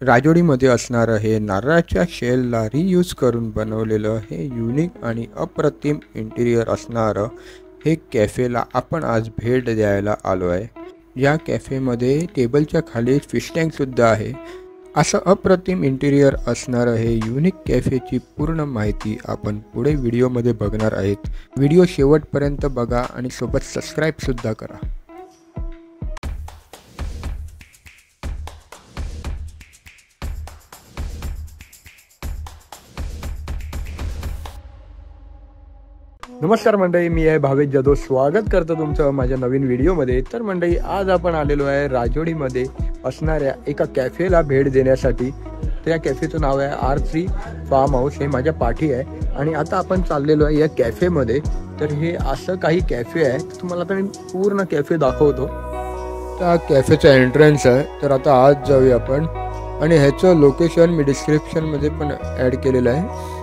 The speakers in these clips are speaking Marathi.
राजोडीमध्ये असणारं हे नारळाच्या शेलला रियूज करून बनवलेलं हे युनिक आणि अप्रतिम इंटिरियर असणारं हे कॅफेला आपण आज भेट द्यायला आलो आहे. या कॅफेमध्ये टेबलच्या खाली फिश टँकसुद्धा आहे. असं अप्रतिम इंटिरियर असणारं हे युनिक कॅफेची पूर्ण माहिती आपण पुढे व्हिडिओमध्ये बघणार आहेत. व्हिडिओ शेवटपर्यंत बघा आणि सोबत सबस्क्राईबसुद्धा करा. नमस्कार मंडळी, मी आहे भावेश जाधव. स्वागत करतो तुमचं माझ्या नवीन व्हिडिओमध्ये. तर मंडळी, आज आपण आलेलो आहे राजोडीमध्ये असणाऱ्या एका कॅफेला भेट देण्यासाठी. त्या कॅफेचं नाव आहे R3 फार्म हाऊस. हे माझ्या पाठी आहे आणि आता आपण चाललेलो आहे या कॅफेमध्ये. तर हे असं काही कॅफे आहे, तुम्हाला आता मी पूर्ण कॅफे दाखवतो. त्या कॅफेचा एंट्रन्स आहे. तर आता आज जाऊया आपण आणि ह्याचं लोकेशन मी डिस्क्रिप्शनमध्ये पण ॲड केलेलं आहे.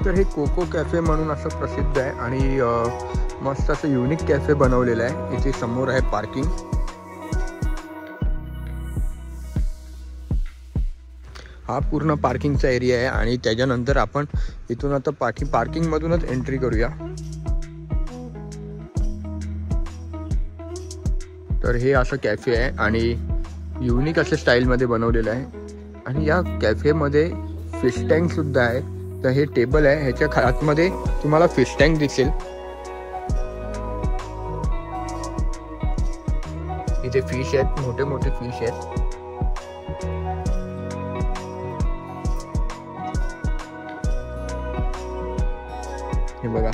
तर हे कोको कॅफे म्हणून असं प्रसिद्ध आहे आणि मस्त असं युनिक कॅफे बनवलेलं आहे. इथे समोर आहे पार्किंग. हा पूर्ण पार्किंगचा एरिया आहे आणि त्याच्यानंतर आपण इथून आता पार्किंगमधूनच एंट्री करूया. तर हे असं कॅफे आहे आणि युनिक अशा स्टाईलमध्ये बनवलेलं आहे आणि या कॅफेमध्ये फिश टँक सुद्धा आहे. तर हे टेबल आहे, ह्याच्या आतमध्ये तुम्हाला फिश टँक दिसेल. इथे फिश आहेत, मोठे मोठे फिश आहेत. हे बघा.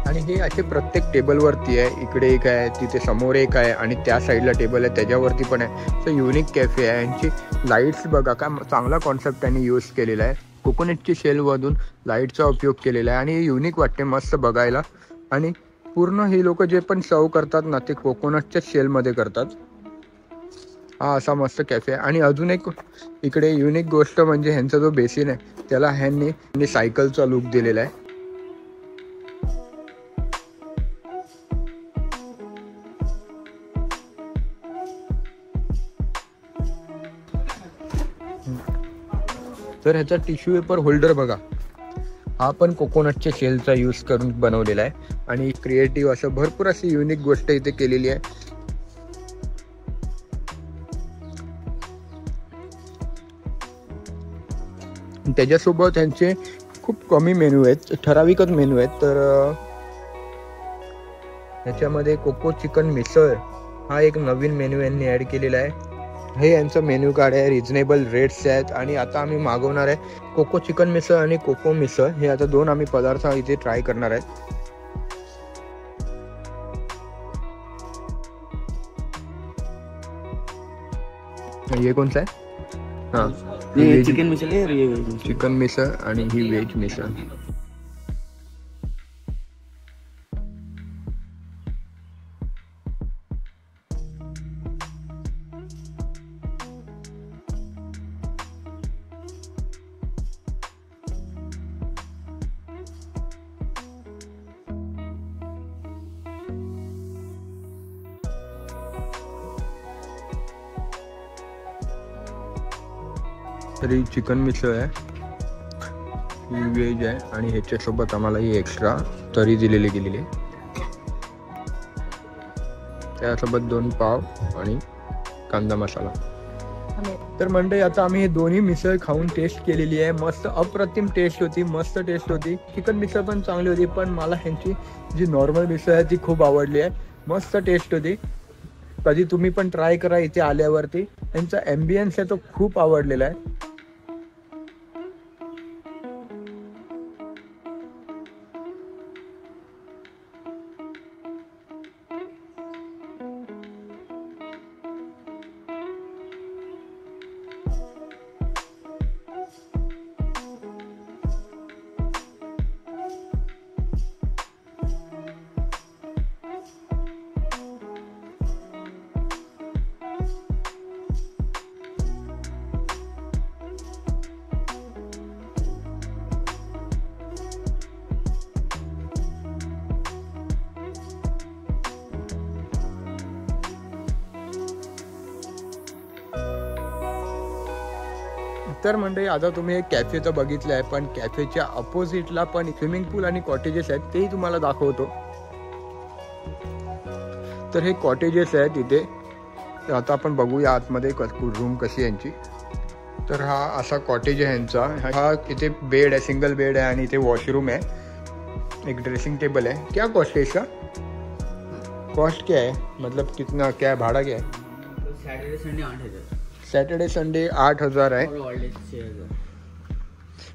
आणि हे असे प्रत्येक टेबलवरती आहे. इकडे एक आहे, तिथे समोर एक आहे आणि त्या साईडला टेबल आहे त्याच्यावरती पण आहे. तर युनिक कॅफे आहे. यांची लाईट्स बघा, का चांगला कॉन्सेप्ट त्यांनी यूज केलेला आहे. कोकोनटची शेलमधून लाईटचा उपयोग केलेला आहे आणि हे युनिक वाटते मस्त बघायला. आणि पूर्ण हे लोक जे पण सर्व करतात ना, ते कोकोनटच्या शेलमध्ये करतात. हा असा मस्त कॅफे आहे. आणि अजून एक इकडे युनिक गोष्ट म्हणजे ह्यांचा जो बेसिन आहे त्याला ह्यांनी सायकलचा लुक दिलेला आहे. तर ह्याचा टिश्यू पेपर होल्डर बघा, हा पण कोकोनटच्या शेलचा यूज करून बनवलेला आहे आणि क्रिएटिव्ह असं भरपूर अशी युनिक गोष्ट इथे केलेली आहे. त्याच्यासोबत त्यांचे खूप कमी मेनू आहेत, ठराविकच मेनू आहेत. तर ह्याच्यामध्ये कोको चिकन मिसळ हा एक नवीन मेनू यांनी ॲड केलेला आहे. हे यांचं मेन्यू कार्ड आहे, रिजनेबल रेट्स आहेत. आणि आता आम्ही मागवणार आहे कोको चिकन मिसळ आणि कोको मिसळ. हे आता दोन आम्ही पदार्थ इथे ट्राय करणार आहेत. हे कोणतं आहे? हां, चिकन मिसळ आहे. चिकन मिसळ आणि ही व्हेज मिसळ. तरी चिकन मिसळ आहे, ही व्हेज आहे आणि ह्याच्यासोबत आम्हाला ही एक्स्ट्रा तरी दिलेली गेलेली आहे. त्यासोबत 2 पाव आणि कांदा मसाला. तर मंडळी, आता आम्ही हे दोन्ही मिसळ खाऊन टेस्ट केलेली आहे. मस्त अप्रतिम टेस्ट होती, मस्त टेस्ट होती. चिकन मिसळ पण चांगली होती, पण मला ह्यांची जी नॉर्मल मिसळ आहे ती खूप आवडली आहे. मस्त टेस्ट होती. कधी तुम्ही पण ट्राय करा इथे आल्यावरती. त्यांचा ॲम्बियन्स आहे तो खूप आवडलेला आहे. तर मंडळी आता तुम्ही एक कॅफेचं बघितलं आहे, पण कॅफेच्या अपोजिटला पण स्विमिंग पूल आणि कॉटेजेस आहेत, तेही तुम्हाला दाखवतो. तर हे कॉटेजेस आहेत इथे. तर आता आपण बघूया आतमध्ये रूम कशी आहे यांची. तर हा असा कॉटेज आहे यांचा. हा इथे बेड आहे, सिंगल बेड आहे आणि इथे वॉशरूम आहे, एक ड्रेसिंग टेबल है. क्या कॉस्ट है इसका? कॉस्ट क्या है, मतलब कितना, क्या भाड़ा क्या है? Saturday Sunday 8,000. सैटरडे संडे 8,000 है. और हॉलीडे 6,000.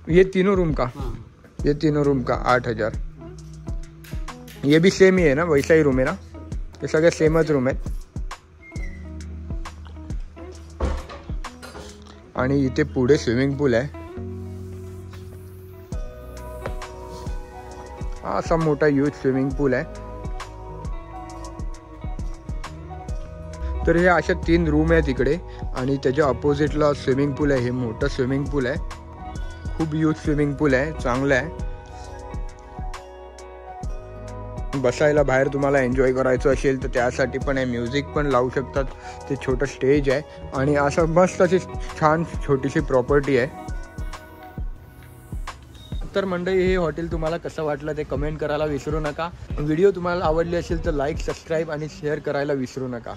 ये तीनों रूम का? हाँ. ये तीनों रूम का 8,000. ये भी सेम ही है ना, वैसा ही रूम है ना? ये सगळे सेमच रूम आहेत. आणि इथे पुढे स्विमिंग पूल आहे. हा असा मोठा ह्यूज स्विमिंग पूल आहे. तर हे अशा 3 रूम आहेत इकडे आणि त्याच्या अपोजिटला स्विमिंग पूल आहे. हे मोठं स्विमिंग पूल आहे, खूप ह्यूज स्विमिंग पूल आहे, चांगलं आहे. बसायला बाहेर तुम्हाला एन्जॉय करायचं असेल तर त्यासाठी पण आहे, म्युझिक पण लावू शकतात. ते छोटं स्टेज आहे आणि असं मस्त अशी छान छोटीशी प्रॉपर्टी आहे. तर मंडळी हे हॉटेल तुम्हाला कसं वाटलं ते कमेंट करायला विसरू नका. व्हिडिओ तुम्हाला आवडली असेल तर लाईक, सबस्क्राईब आणि शेअर करायला विसरू नका.